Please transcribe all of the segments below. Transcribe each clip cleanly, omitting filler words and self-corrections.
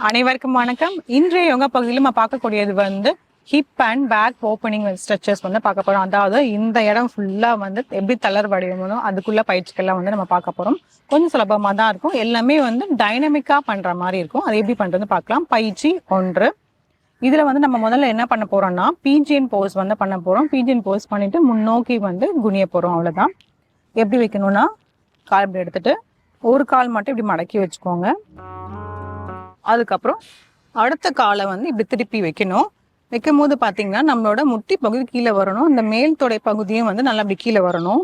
அனைவருக்கும் வணக்கம். இன்றைய யோகா பகுதியில் நம்ம பார்க்கக்கூடியது வந்து hip and back opening stretches வந்து பார்க்க போறோம். அதாவது இந்த இடம் ஃபுல்லா வந்து எப்படி தளர் வடிவமோ அதுக்குள்ள பயிற்சிகள்லாம் வந்து நம்ம பார்க்க போறோம். கொஞ்சம் சுலபமாக தான் இருக்கும். எல்லாமே வந்து டைனமிக்கா பண்ற மாதிரி இருக்கும். அது எப்படி பண்றதுன்னு பார்க்கலாம். பயிற்சி 1. இதுல வந்து நம்ம முதல்ல என்ன பண்ண போறோம்னா பீஜியன் போஸ் வந்து பண்ண போறோம். பீஜியன் போஸ் பண்ணிட்டு முன்னோக்கி வந்து குனிய போறோம். அவ்வளவுதான். எப்படி வைக்கணும்னா கால் இப்படி எடுத்துட்டு ஒரு கால் மட்டும் இப்படி மடக்கி வச்சுக்கோங்க. அதுக்கப்புறம் அடுத்த காலை வந்து இப்படி திருப்பி வைக்கணும். வைக்கும் போது பார்த்தீங்கன்னா நம்மளோட முட்டி பகுதி கீழே வரணும். இந்த மேல் தொடை பகுதியும் வந்து நல்லா அப்படி கீழே வரணும்.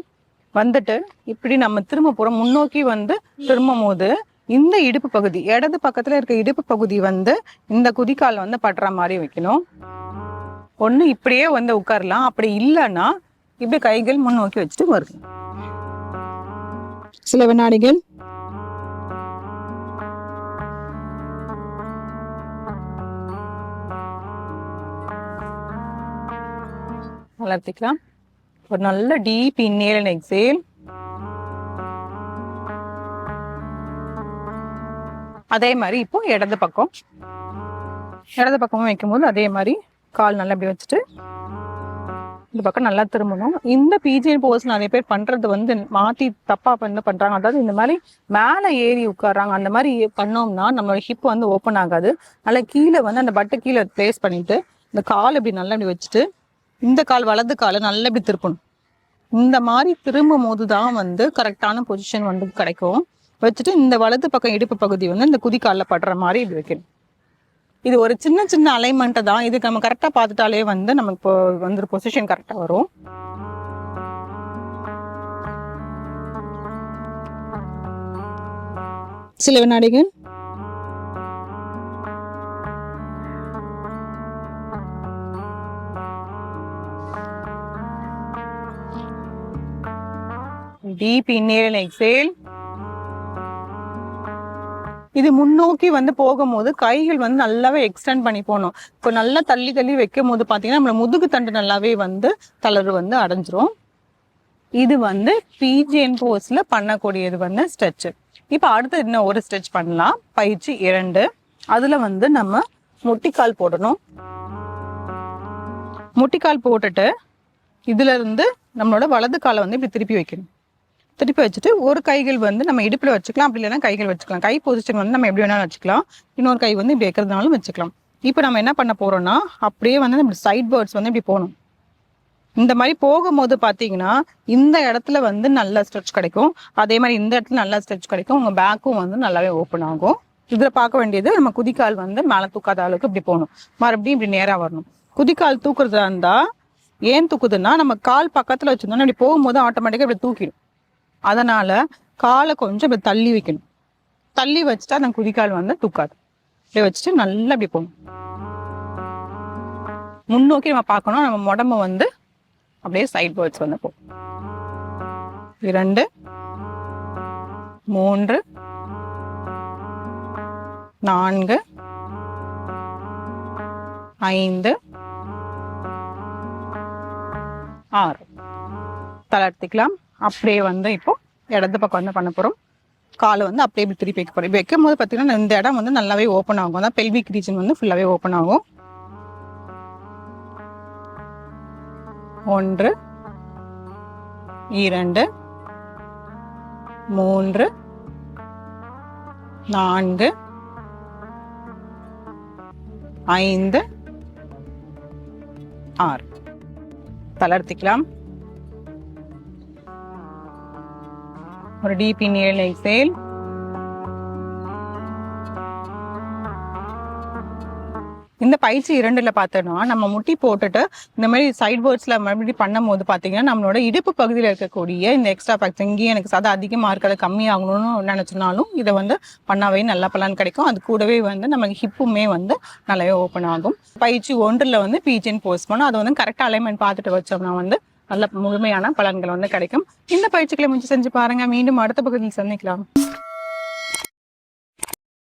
வந்துட்டு இப்படி நம்ம திரும்ப போகிறோம். முன்னோக்கி வந்து திரும்பும் போது இந்த இடுப்பு பகுதி இடது பக்கத்தில் இருக்க இடுப்பு பகுதி வந்து இந்த குதிக்கால் வந்து படுற மாதிரி வைக்கணும். ஒன்று இப்படியே வந்து உட்காரலாம். அப்படி இல்லைன்னா இப்படி கைகள் முன்னோக்கி வச்சுட்டு வருது. சில வினாடிகள். வளர்த்திக்கலாம். ஒரு நல்ல டீப் இன்ஹேல் அண்ட் எக்ஸேல். அதே மாதிரி இப்போ இடது பக்கமும் வைக்கும்போது அதே மாதிரி கால் நல்லா இப்படி வச்சுட்டு இந்த பக்கம் நல்லா திரும்பணும். இந்த பிஜிஎன் போஸ் நிறைய பேர் பண்றது வந்து மாத்தி தப்பா பண்றாங்க. அதாவது இந்த மாதிரி மேலே ஏறி உட்கார்றாங்க. அந்த மாதிரி பண்ணோம்னா நம்மளோட ஹிப் வந்து ஓப்பன் ஆகாது. நல்லா கீழே வந்து அந்த பட்டை கீழே பிளேஸ் பண்ணிட்டு இந்த கால் இப்படி நல்லா இப்படி வச்சுட்டு இந்த கால் வலது காலை நல்லா இப்படி திருப்பணும். இந்த மாதிரி திரும்பும் போது தான் வந்து கரெக்டான பொசிஷன் வந்து கிடைக்கும். வச்சுட்டு இந்த வலது பக்கம் இடுப்பு பகுதி வந்து இந்த குதிக்காலில் படுற மாதிரி இப்படி வைக்கணும். இது ஒரு சின்ன சின்ன அலைன்மெண்ட்டை தான். இதுக்கு நம்ம கரெக்டாக பார்த்துட்டாலே வந்து நமக்கு இப்போ வந்து பொசிஷன் கரெக்டாக வரும். சில வினாடிகள். Deep inhale and exhale. இது முன்னோக்கி வந்து போகும்போது கைகள் வந்து நல்லாவே எக்ஸ்டெண்ட் பண்ணி போகணும். இப்போ நல்லா தள்ளி தள்ளி வைக்கும் போது பார்த்தீங்கன்னா நம்மள முதுகு தண்டு நல்லாவே வந்து தளர்வு வந்து அடைஞ்சிரும். இது வந்து பிஜிஎன் போஸ்ல பண்ணக்கூடியது வந்து ஸ்ட்ரெச். இப்போ அடுத்து இன்னும் ஒரு ஸ்ட்ரெச் பண்ணலாம். பயிற்சி 2. அதுல வந்து நம்ம முட்டிக்கால் போடணும். முட்டிக்கால் போட்டுட்டு இதுல இருந்து நம்மளோட வலது காலை வந்து இப்படி திருப்பி வைக்கணும். திருப்பி வச்சுட்டு ஒரு கைகள் வந்து நம்ம இடுப்புல வச்சுக்கலாம். அப்படி இல்லைன்னா கைகள் வச்சுக்கலாம். கை பொசிஷன் வந்து நம்ம எப்படி வேணாலும் வச்சுக்கலாம். இன்னொரு கை வந்து இப்படி வைக்கிறதுனாலும் வச்சுக்கலாம். இப்போ நம்ம என்ன பண்ண போறோம்னா அப்படியே வந்து நம்ம சைட் பேர்ட்ஸ் வந்து இப்படி போகணும். இந்த மாதிரி போகும்போது பார்த்தீங்கன்னா இந்த இடத்துல வந்து நல்ல ஸ்ட்ரெச் கிடைக்கும். அதே மாதிரி இந்த இடத்துல நல்ல ஸ்ட்ரெச் கிடைக்கும். உங்க பேக்கும் வந்து நல்லாவே ஓப்பன் ஆகும். இதுல பார்க்க வேண்டியது நம்ம குதிக்கால் வந்து மேலே தூக்காத அளவுக்கு இப்படி போகணும். மறுபடியும் இப்படி நேராக வரணும். குதிக்கால் தூக்குறதா இருந்தா ஏன் தூக்குதுன்னா நம்ம கால் பக்கத்துல வச்சிருந்தோம்னா இப்படி போகும்போது ஆட்டோமேட்டிக்காக இப்படி தூக்கிடும். அதனால காலை கொஞ்சம் இப்படி தள்ளி வைக்கணும். தள்ளி வச்சுட்டா அந்த குதிக்கால் வந்து தூக்காது. இப்படி வச்சுட்டு நல்லா இப்படி போகணும். முன்னோக்கி நம்ம பார்க்கணும். நம்ம உடம்பு வந்து அப்படியே சைட் பேர்ட்ஸ் வந்து போகும். 2 3 4 5 6 தளர்த்திக்கலாம். அப்படியே வந்து இப்போ இடது பக்கம் வந்து பண்ண போறோம். காலை வந்து அப்படியே இப்படி திருப்பி வைக்க போறோம். இப்படி வைக்கும் போது பார்த்தீங்கன்னா இந்த இடம் வந்து நல்லாவே ஓப்பன் ஆகும். அதான் பெல்விக் ரீஜன் வந்து ஃபுல்லாவே ஓப்பன் ஆகும். 1 2 3 4 5 6 தளர்த்திக்கலாம். ஒரு டீப் இன்ஹேல் எக்ஸேல். இந்த பயிற்சி 2ல பார்த்தோம்னா நம்ம முட்டி போட்டுட்டு இந்த மாதிரி சைட் பேர்ட்ஸ்ல மறுபடியும் பண்ணும் போது பார்த்தீங்கன்னா நம்மளோட இடுப்பு பகுதியில் இருக்கக்கூடிய இந்த எக்ஸ்ட்ரா ஃபேக்ட்ஸ் இங்கேயும் எனக்கு சதை அதிகமாக இருக்கிறது கம்மியாகணும்னு நினைச்சனாலும் இதை வந்து பண்ணாவே நல்ல பலன் கிடைக்கும். அது கூடவே வந்து நமக்கு ஹிப்புமே வந்து நல்லாவே ஓப்பன் ஆகும். பயிற்சி 1ல வந்து பிஜிஎன் போஸ் பண்ணோம். அதை வந்து கரெக்டாக அலைன்மெண்ட் பார்த்துட்டு வச்சோம்னா வந்து நல்ல முழுமையான பலன்கள் வந்து கிடைக்கும். இந்த பயிற்சிகளை முயற்சி செஞ்சு பாருங்க. மீண்டும் அடுத்த பகுதியில் சந்திக்கலாம்.